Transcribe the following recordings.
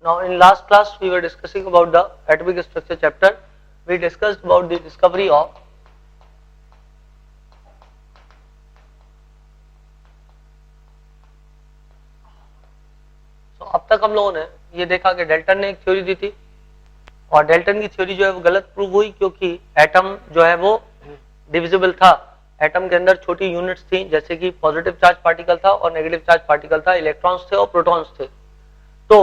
Now in last class we were discussing about the atomic structure chapter. We discussed about the discovery of अब तक हम लोगों ने ये देखा कि डेल्टन ने एक थ्योरी दी थी और डेल्टन की थ्योरी जो है वो गलत प्रूव हुई क्योंकि एटम जो है वो डिविजिबल था। एटम के अंदर छोटी यूनिट्स थी जैसे कि पॉजिटिव चार्ज पार्टिकल था और नेगेटिव चार्ज पार्टिकल था, इलेक्ट्रॉन्स थे और प्रोटॉन्स थे। तो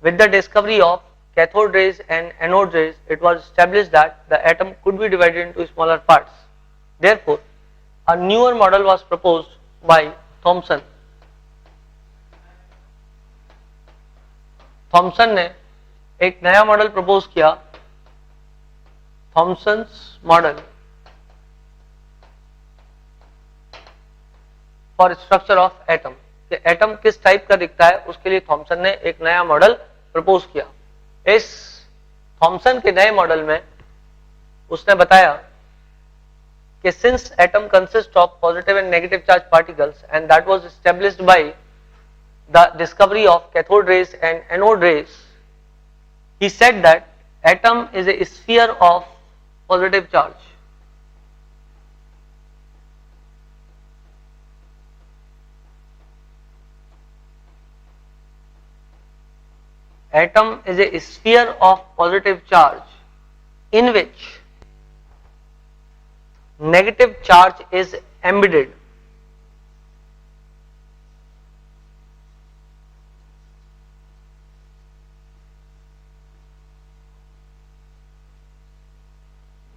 with the discovery of cathode rays and anode rays, it was established that the atom could be divided into smaller parts. Therefore, a newer model was proposed by Thomson. Thomson ने एक नया model propose किया, Thomson's model for structure of atom. Atom किस type का दिखता है उसके लिए थॉमसन ने एक नया मॉडल प्रपोज किया। इस थॉमसन के नए मॉडल में उसने बताया कि since atom consist of positive and negative charge particles and that was established bye the discovery of cathode rays and anode rays, he said that atom is a sphere of positive charge. Atom is a sphere of positive charge in which negative charge is embedded.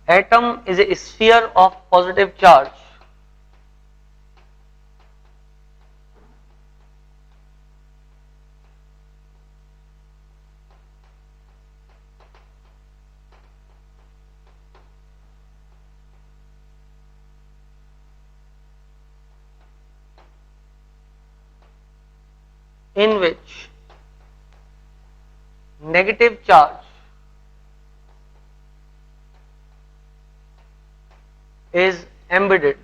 Atom is a sphere of positive charge in which negative charge is embedded,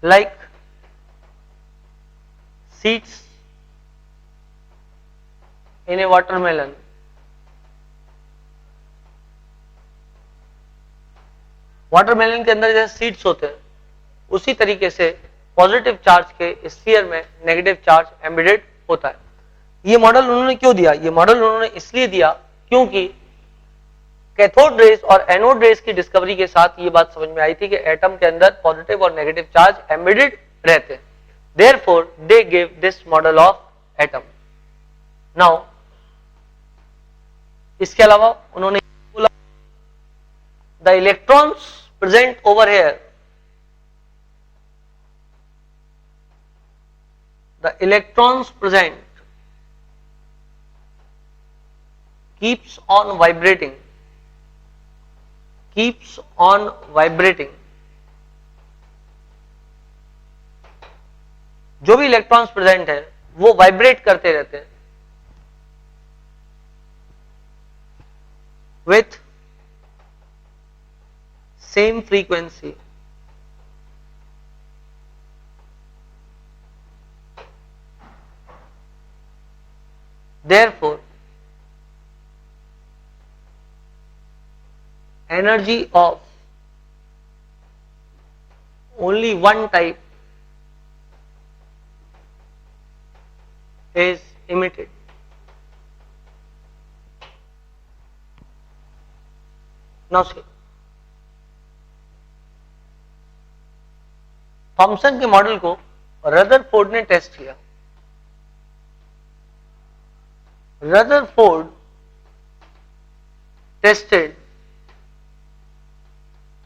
like seeds in a watermelon. Watermelon के अंदर जैसे seeds होते हैं उसी तरीके से positive charge के sphere में नेगेटिव चार्ज एम्बेडेड होता है। ये मॉडल उन्होंने क्यों दिया? ये मॉडल उन्होंने इसलिए दिया क्योंकि कैथोड रेस और एनोड रेस की डिस्कवरी के साथ ये बात समझ में आई थी कि एटम के अंदर पॉजिटिव और नेगेटिव चार्ज एम्बेडेड रहते हैं। Therefore they give this model of atom. Now इसके अलावा उन्होंने बोला the electrons present over here, the electrons present keeps on vibrating, keeps on vibrating। जो भी इलेक्ट्रॉन्स प्रेजेंट है वो वाइब्रेट करते रहते हैं with same frequency। Therefore energy of only one type is emitted। Now see, Thomson के model को Rutherford ने टेस्ट किया। Rutherford tested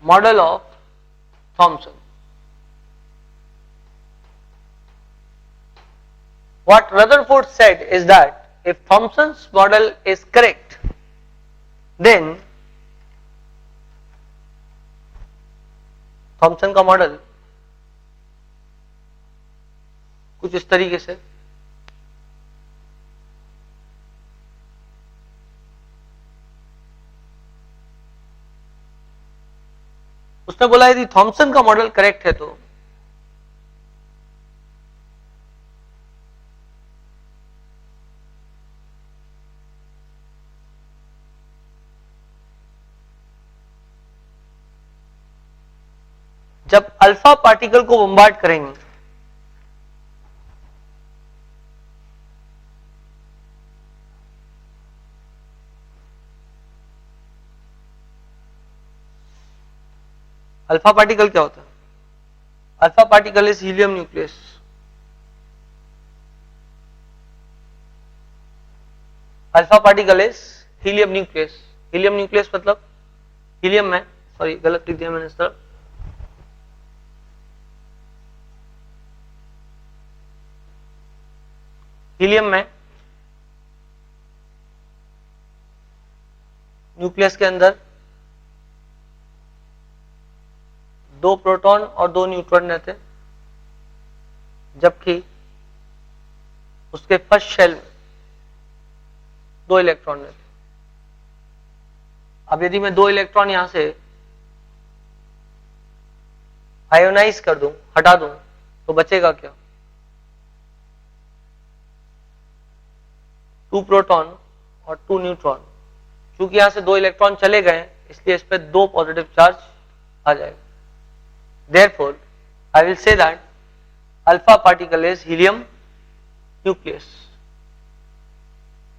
model of Thomson। What Rutherford said is that if Thomson's model is correct, then Thomson का model कुछ इस तरीके से उसने बोला यदि थॉमसन का मॉडल करेक्ट है तो जब अल्फा पार्टिकल को बम्बार्ड करेंगे अल्फा पार्टिकल क्या होता है? Alpha particle is helium nucleus. Alpha particle is helium nucleus. Helium nucleus मतलब हीलियम में, सॉरी गलत लिख दिया मैंने इस तरफ, हीलियम में न्यूक्लियस के अंदर 2 प्रोटॉन और 2 न्यूट्रॉन रहते हैं, जबकि उसके फर्स्ट शेल में 2 इलेक्ट्रॉन रहते हैं। अब यदि मैं 2 इलेक्ट्रॉन यहां से आयोनाइज कर दूं, हटा दूं, तो बचेगा क्या? 2 प्रोटॉन और 2 न्यूट्रॉन। चूंकि यहां से 2 इलेक्ट्रॉन चले गए इसलिए इस पे 2 पॉजिटिव चार्ज आ जाएगा। Therefore, I will say that alpha particle is helium nucleus.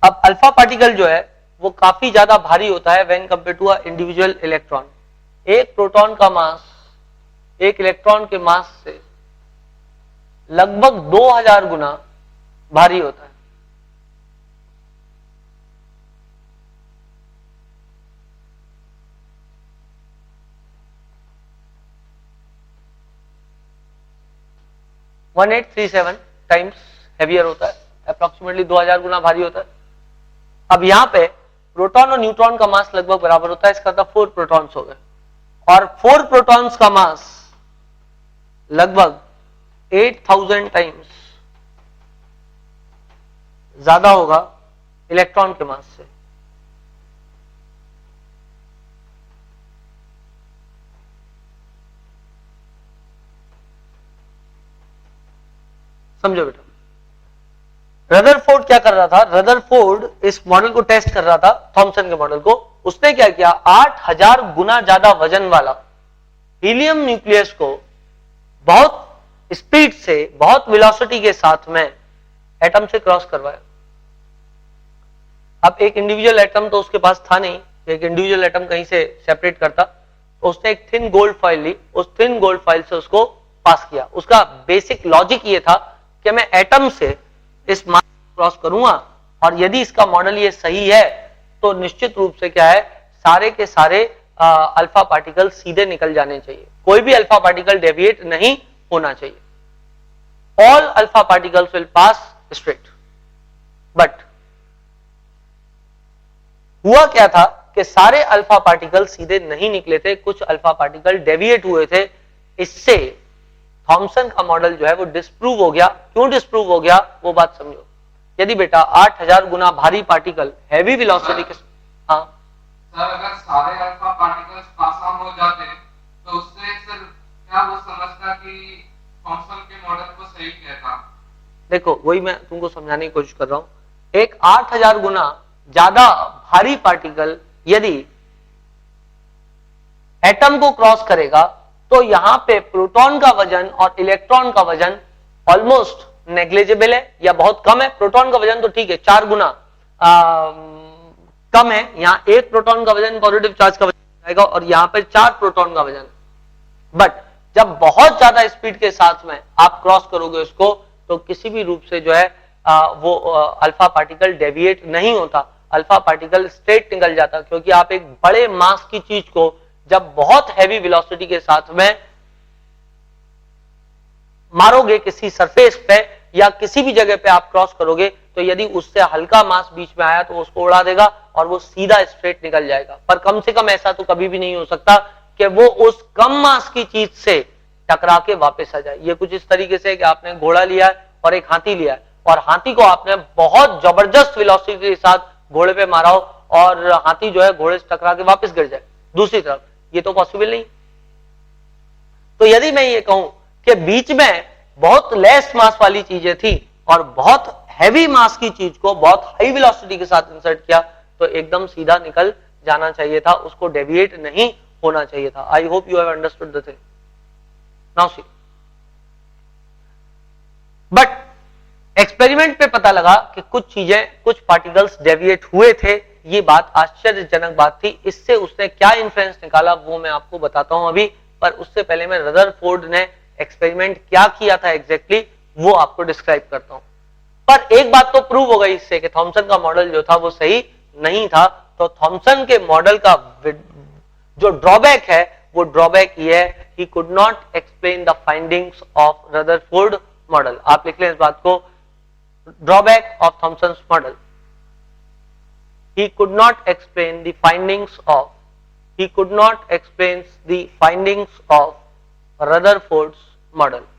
अब अल्फा पार्टिकल जो है वो काफी ज्यादा भारी होता है when compared to a individual electron. एक प्रोटॉन का मास एक इलेक्ट्रॉन के मास से लगभग 2000 गुना भारी होता है। (1837) टाइम्स हेवियर होता है, अप्रोक्सीमेटली 2000 गुना भारी होता है। अब यहां पे प्रोटॉन और न्यूट्रॉन का मास लगभग बराबर होता है, इसका मतलब 4 प्रोटॉन्स हो गए, और 4 प्रोटॉन्स का मास लगभग 8000 टाइम्स ज्यादा होगा इलेक्ट्रॉन के मास से। समझो बेटा, रदरफोर्ड क्या कर रहा था? रदरफोर्ड इस मॉडल को टेस्ट कर रहा था, थॉमसन के मॉडल को। उसने क्या किया, 8000 गुना ज्यादा वजन वाला हीलियम न्यूक्लियस को बहुत स्पीड से, बहुत वेलोसिटी के साथ में एटम से क्रॉस करवाया। अब एक इंडिविजुअल एटम तो उसके पास था नहीं, एक इंडिविजुअल एटम कहीं से सेपरेट करता, तो उसने एक थिन गोल्ड फॉइल ली, उस थिन गोल्ड फॉइल से उसको पास किया। उसका बेसिक लॉजिक ये था कि मैं एटम से इस मास क्रॉस करूंगा, और यदि इसका मॉडल ये सही है तो निश्चित रूप से क्या है, सारे के सारे अल्फा पार्टिकल सीधे निकल जाने चाहिए, कोई भी अल्फा पार्टिकल डेविएट नहीं होना चाहिए। All alpha particles will pass straight. But हुआ क्या था कि सारे अल्फा पार्टिकल सीधे नहीं निकले थे, कुछ अल्फा पार्टिकल डेविएट हुए थे। इससे थॉमसन का मॉडल जो है वो डिस्प्रूव हो गया। क्यों डिस्प्रूव हो गया वो बात समझो। यदि बेटा 8000 गुना भारी पार्टिकल हैवी वेलोसिटी के, हाँ सर, अगर सारे अल्फा पार्टिकल्स पास ऑन हो जाते तो उससे सर क्या वो समझता कि थॉमसन के मॉडल को सही कहता? देखो, वही मैं तुमको समझाने की कोशिश कर रहा हूं। एक 8000 गुना ज्यादा भारी पार्टिकल यदि एटम को क्रॉस करेगा तो यहां पे प्रोटॉन का वजन और इलेक्ट्रॉन का वजन ऑलमोस्ट नेग्लिजिबल है या बहुत कम है। प्रोटॉन का वजन तो ठीक है 4 गुना कम है, यहां 1 प्रोटॉन का वजन पॉजिटिव चार्ज का वजन आएगा और यहां पर 4 प्रोटॉन का वजन। बट जब बहुत ज्यादा स्पीड के साथ में आप क्रॉस करोगे उसको, तो किसी भी रूप से जो है वो अल्फा पार्टिकल डेविएट नहीं होता, अल्फा पार्टिकल स्ट्रेट निकल जाता, क्योंकि आप एक बड़े मास की चीज को जब बहुत हैवी वेलोसिटी के साथ में मारोगे किसी सरफेस पे या किसी भी जगह पे आप क्रॉस करोगे, तो यदि उससे हल्का मास बीच में आया तो उसको उड़ा देगा और वो सीधा स्ट्रेट निकल जाएगा। पर कम से कम ऐसा तो कभी भी नहीं हो सकता कि वो उस कम मास की चीज से टकरा के वापस आ जाए। ये कुछ इस तरीके से कि आपने घोड़ा लिया है और एक हाथी लिया है, और हाथी को आपने बहुत जबरदस्त वेलोसिटी के साथ घोड़े पे मारा हो और हाथी जो है घोड़े से टकरा के वापस गिर जाए दूसरी तरफ, ये तो पॉसिबल नहीं। तो यदि मैं ये कहूं कि बीच में बहुत लेस मास वाली चीजें थी और बहुत हैवी मास की चीज को बहुत हाई वेलोसिटी के साथ इंसर्ट किया, तो एकदम सीधा निकल जाना चाहिए था, उसको डेविएट नहीं होना चाहिए था। I hope you have understood the thing. Now see, but experiment पे पता लगा कि कुछ चीजें, कुछ पार्टिकल्स डेविएट हुए थे, ये बात आश्चर्यजनक बात थी। इससे उसने क्या इन्फ्रेंस निकाला वो मैं आपको बताता हूं अभी, पर उससे पहले मैं रदरफोर्ड ने एक्सपेरिमेंट क्या किया था एग्जैक्टली वो आपको डिस्क्राइब करता हूं। पर एक बात तो प्रूव हो गई इससे कि थॉमसन का मॉडल जो था वो सही नहीं था। तो थॉमसन के मॉडल का जो ड्रॉबैक है वो ड्रॉबैक ये है, he could not explain the findings of Rutherford model. आप लिख लें इस बात को, drawback of Thomson's model, he could not explain the findings of, he could not explain the findings of Rutherford's model.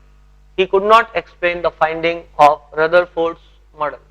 He could not explain the finding of Rutherford's model.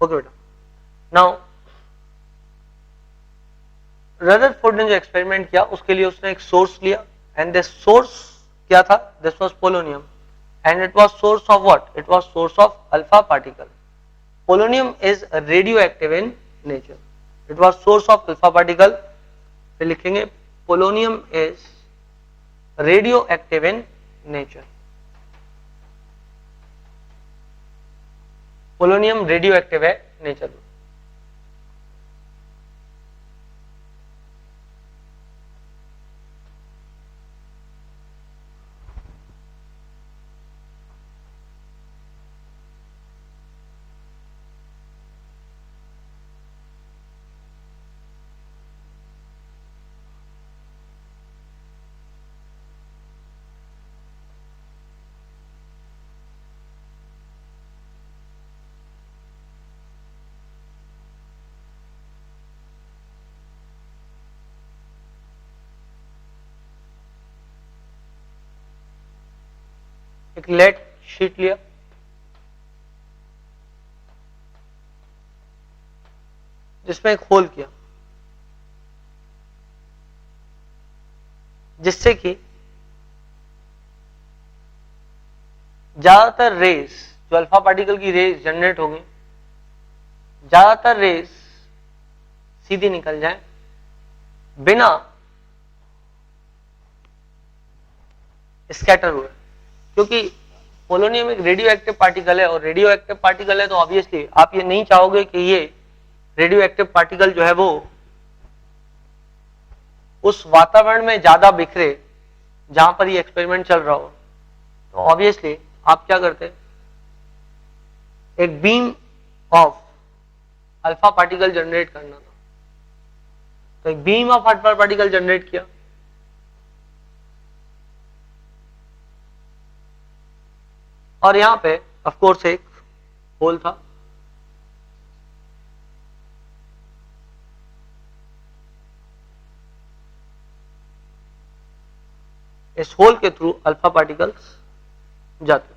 Okay बेटा, now Rutherford ने जो experiment किया उसके लिए उसने एक source लिया, and this source क्या था, this was polonium, and it was source of what, it was source of alpha particle. Polonium is radio active in nature, it was source of alpha particle. फिर लिखेंगे polonium is radio active in nature, polonium radio active है nature में। एक lead sheet लिया, जिसमें एक whole किया, जिससे कि ज्यादातर रेज, जो अल्फा पार्टिकल की रेज जनरेट होंगी, ज्यादातर रेज सीधी निकल जाए बिना स्कैटर हुए, क्योंकि पोलोनियम एक रेडियो एक्टिव पार्टिकल है, और रेडियो एक्टिव पार्टिकल है तो ऑब्वियसली आप ये नहीं चाहोगे कि ये रेडियो एक्टिव पार्टिकल जो है वो उस वातावरण में ज्यादा बिखरे जहां पर ये एक्सपेरिमेंट चल रहा हो। तो ऑब्वियसली आप क्या करते, एक beam of alpha particle generate करना था, तो एक beam of alpha particle generate किया, और यहां पे ऑफ कोर्स एक होल था, इस होल के थ्रू अल्फा पार्टिकल्स जाते।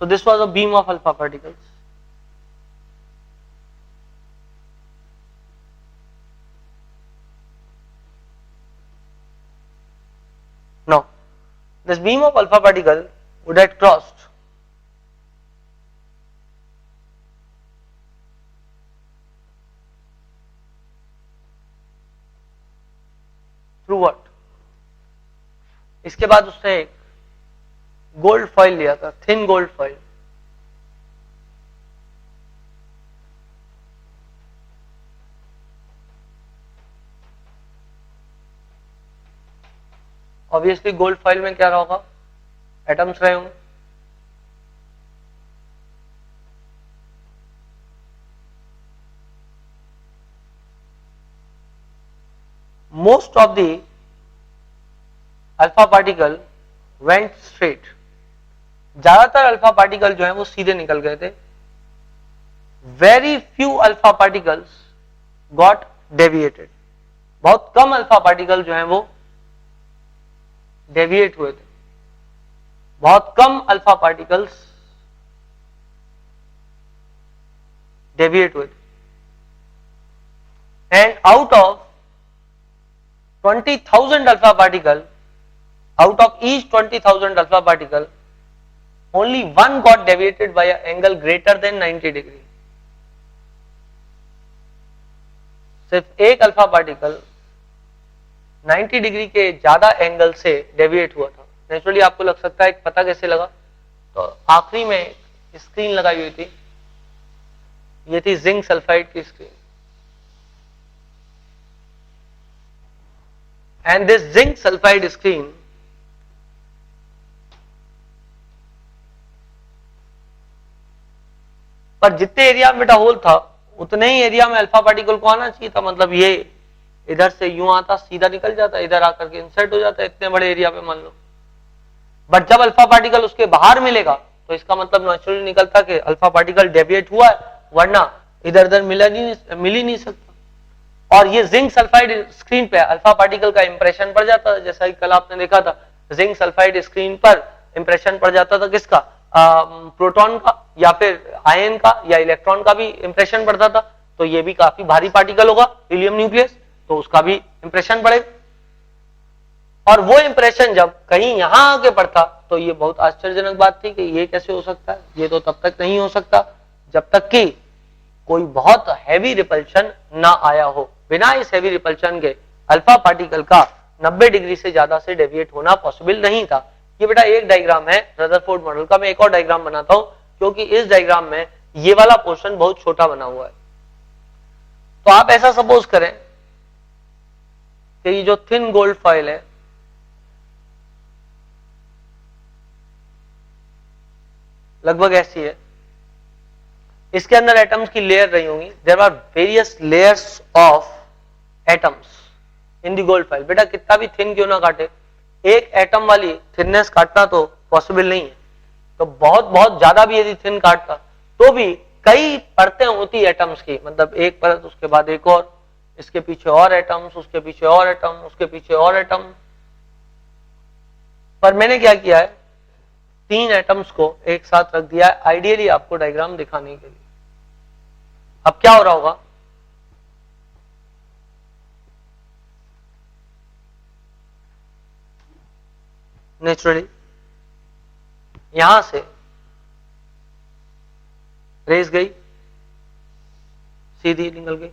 So this was a beam of alpha particles. Now, this beam of alpha particle would have crossed through what? इसके बाद उसने एक गोल्ड फॉइल लिया था, thin gold foil, obviously gold foil में क्या रहा होगा, एटम्स रहे होंगे, most of the alpha particle went straight, ज्यादातर अल्फा पार्टिकल जो है वो सीधे निकल गए थे. Very few alpha particles got deviated, बहुत कम अल्फा पार्टिकल जो है वो डेविएट हुए थे, बहुत कम अल्फा पार्टिकल्स डेविएट हुए थे. And out of 20,000 alpha particle, out of each 20,000 alpha particle, only one got deviated by an angle greater than 90 degree. सिर्फ एक अल्फा पार्टिकल 90 डिग्री के ज्यादा एंगल से डेविएट हुआ था. नेचुरली आपको लग सकता है पता कैसे लगा, तो आखिरी में स्क्रीन लगाई हुई थी, ये थी जिंक सल्फाइड की screen. And this zinc sulphide screen पर जितने एरिया में बेटा होल था उतने ही एरिया में अल्फा पार्टिकल को आना चाहिए था. मतलब ये इधर से यूं आता, सीधा निकल जाता, इधर आकर के इंसर्ट हो जाता इतने बड़े एरिया पे मान लो. बट जब अल्फा पार्टिकल उसके बाहर मिलेगा तो इसका मतलब नेचुरली निकलता कि अल्फा पार्टिकल डेविएट हुआ है, वरना इधर उधर मिल ही नहीं सकता. और ये जिंक सल्फाइड स्क्रीन पे अल्फा पार्टिकल का इंप्रेशन पड़ जाता था. जैसा कि कल आपने देखा था, जिंक सल्फाइड स्क्रीन पर इंप्रेशन पड़ जाता था किसका, प्रोटॉन का या फिर आयन का या इलेक्ट्रॉन का भी इंप्रेशन पड़ता था. तो ये भी काफी भारी पार्टिकल होगा हीलियम न्यूक्लियस, तो उसका भी इंप्रेशन पड़ेगा. और वो इंप्रेशन जब कहीं यहां आके पड़ता तो ये बहुत आश्चर्यजनक बात थी कि ये कैसे हो सकता है. ये तो तब तक नहीं हो सकता जब तक कि कोई बहुत हैवी रिपल्शन ना आया हो. बिना इस हैवी रिपल्शन के अल्फा पार्टिकल का 90 डिग्री से ज्यादा से डेविएट होना पॉसिबल नहीं था. ये बेटा एक डायग्राम है रदरफोर्ड मॉडल का. मैं एक और डायग्राम बनाता हूं क्योंकि इस डायग्राम में ये वाला पोर्शन बहुत छोटा बना हुआ है. तो आप ऐसा सपोज करें कि ये जो थिन गोल्ड फॉइल है, लगभग ऐसी है, इसके अंदर एटम्स की लेयर रही होंगी. There are various layers of atoms in the gold foil. बेटा कितना भी थिन क्यों ना काटे, एक एटम वाली थिननेस काटना तो पॉसिबल नहीं है. तो बहुत बहुत ज्यादा भी यदि थिन काटता तो भी कई परतें होती एटम्स की, मतलब एक परत उसके बाद एक और, इसके पीछे और एटम्स, उसके पीछे और एटम, उसके पीछे और एटम. पर मैंने क्या किया है, 3 एटम्स को एक साथ रख दिया है आइडियली आपको डायग्राम दिखाने के लिए. अब क्या हो रहा होगा, नेचुरली यहां से रेस गई, सीधी निकल गई,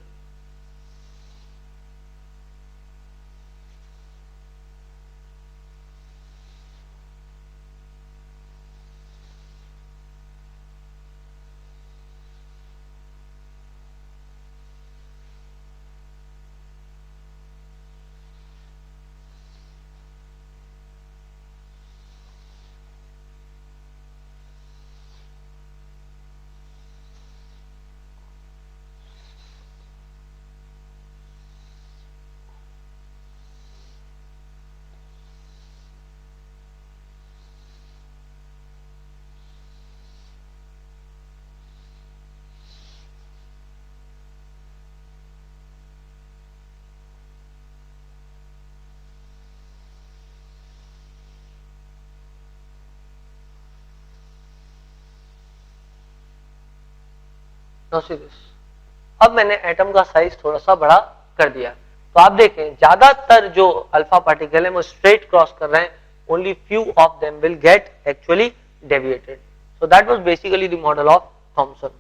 अब मैंने एटम का साइज थोड़ा सा बड़ा कर दिया. तो आप देखें ज्यादातर जो अल्फा पार्टिकल है वो स्ट्रेट क्रॉस कर रहे हैं, only few of them will get actually deviated. So that was basically the model of Thomson.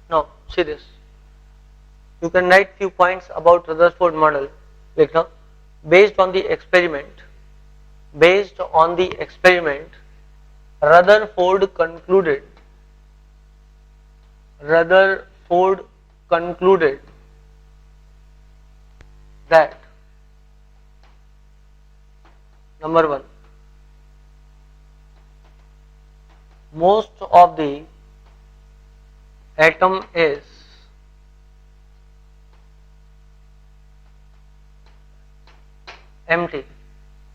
Now see this, you can write few points about Rutherford model. लिखना, based on the experiment, Rutherford concluded that number 1, most of the atom is empty.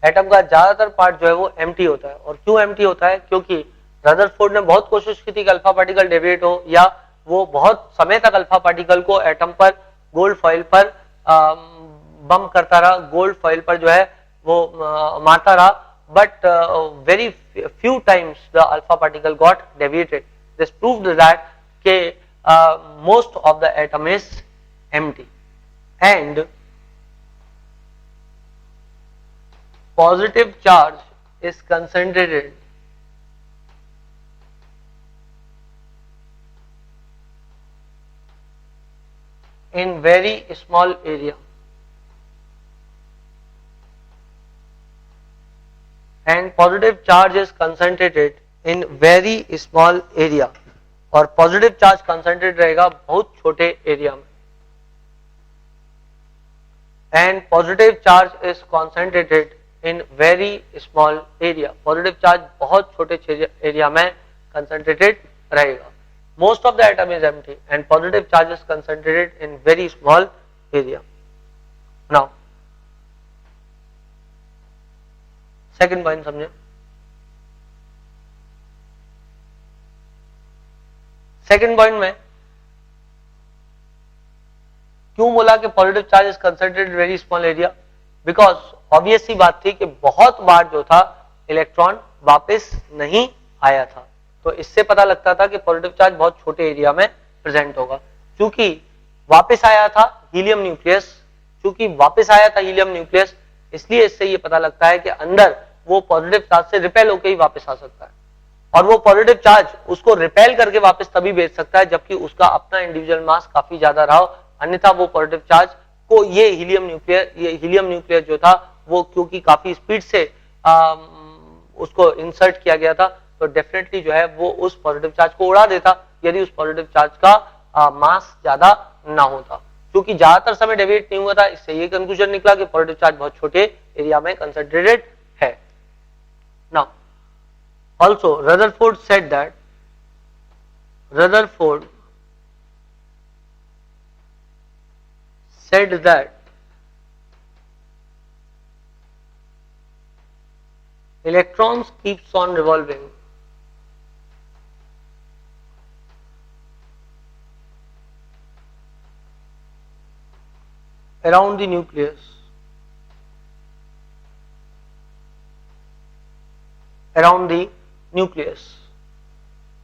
Atom का ज्यादातर part जो है वो empty होता है। और क्यों एम्प्टी होता है? क्योंकि रदरफोर्ड ने बहुत कोशिश की थी कि अल्फा पार्टिकल डेविएट हो, या वो बहुत समय तक अल्फा पार्टिकल को एटम पर गोल्ड फॉइल पर बम करता रहा, गोल्ड फॉइल पर जो है वो मारता रहा, but very few times the alpha particle got deviated. This proved that most of the atom is empty, and positive charge is concentrated in very small area, and positive charge is concentrated in very small area, और positive charge concentrate रहेगा बहुत छोटे area में, and positive charge is concentrated in very small area. Positive charge बहुत छोटे area में concentrated रहेगा। Most of the atom is empty and positive charge is concentrated in very small area. Now second point समझे। Second point में क्यों बोला कि positive charge is concentrated very small area? Because obvious सी बात थी कि बहुत बार जो था इलेक्ट्रॉन वापस नहीं आया था, तो इससे पता लगता था कि पॉजिटिव चार्ज बहुत छोटे एरिया में प्रेजेंट होगा। चूंकि वापस आया था हीलियम न्यूक्लियस, इसलिए इससे ये पता लगता है कि अंदर वो पॉजिटिव चार्ज से रिपेल होकर ही वापस आ सकता है, और वो पॉजिटिव चार्ज उसको रिपेल करके वापस तभी भेज सकता है जबकि उसका अपना इंडिविजुअल मास काफी ज्यादा रहा हो, अन्यथा वो पॉजिटिव चार्ज को ये हीलियम न्यूक्लियर जो था वो क्योंकि काफी स्पीड से उसको इंसर्ट किया गया था, तो डेफिनेटली जो है वो उस पॉजिटिव चार्ज को उड़ा देता यदि उस पॉजिटिव चार्ज का मास ज्यादा ना होता। क्योंकि ज्यादातर समय डेविएट नहीं हुआ था, इससे ये कंक्लूजन निकला कि पॉजिटिव चार्ज बहुत छोटे एरिया में कंसंट्रेटेड है। Now also Rutherford said that electrons keeps on revolving around the nucleus,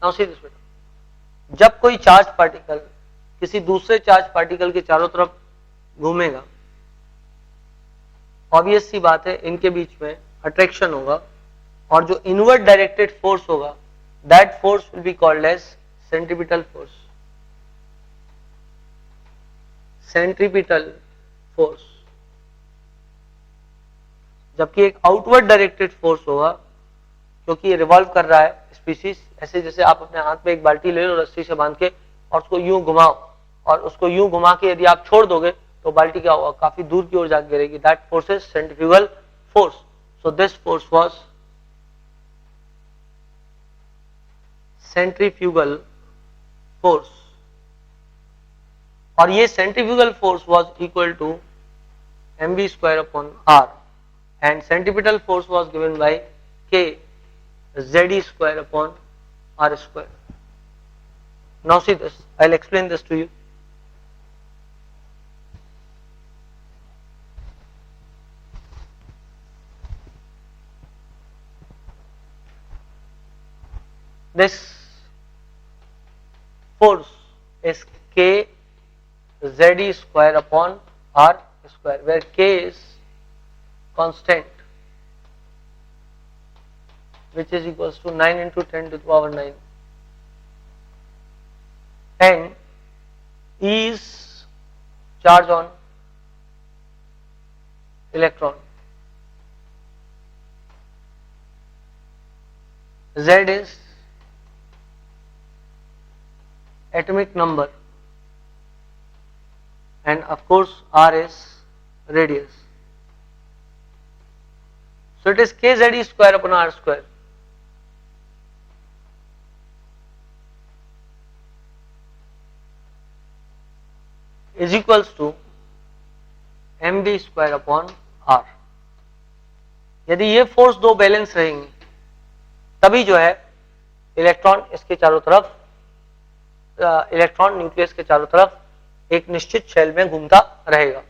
Now see this बेटा, जब कोई चार्ज पार्टिकल किसी दूसरे चार्ज पार्टिकल के चारों तरफ घूमेगा, ऑब्वियस सी बात है इनके बीच में अट्रैक्शन होगा, और जो इनवर्ड डायरेक्टेड फोर्स होगा that force will be called as centripetal force. जबकि एक आउटवर्ड डायरेक्टेड फोर्स होगा, क्योंकि ये रिवॉल्व कर रहा है स्पीशीज, ऐसे जैसे आप अपने हाथ में एक बाल्टी ले लो रस्सी से बांध के और उसको यूं घुमाओ, और उसको यूं घुमा के यदि आप छोड़ दोगे तो बाल्टी क्या होगा, काफी दूर की ओर जाके गिरेगी। That force is centrifugal force. So this force was centrifugal force, और ये centrifugal force was equal to mv square upon r, and centripetal force was given by k Ze square upon r square. Now see this, I'll explain this to you. This force is k Ze square upon r square, where k is constant, which is equals to 9 into 10 to the power 9, and E is charge on electron, Z is atomic number, and of course R is radius. So it is kZe square upon r square. Is equals to mv square upon r. यदि ये force दो balance रहेंगी तभी जो है electron इसके चारों तरफ, इलेक्ट्रॉन न्यूक्लियस के चारों तरफ एक निश्चित शेल में घूमता रहेगा।